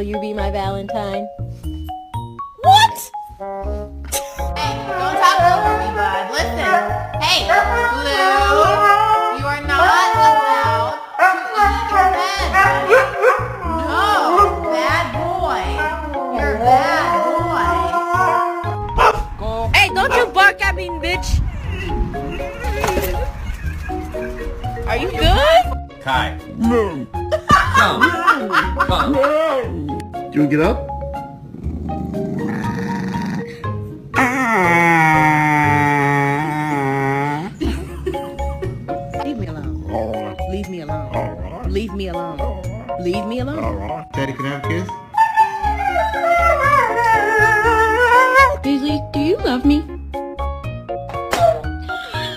will you be my Valentine? What? Hey, don't talk over me, bud. Listen. Hey, Blue, you are not allowed to eat your bed, buddy. No, bad boy. You're a bad boy. Hey, don't you bark at me, bitch! Are you good? Kai. No. Come. Come. You wanna get up? Leave me alone. Leave me alone. Leave me alone. Leave me alone. Daddy, can I have a kiss? Paisley, do you love me?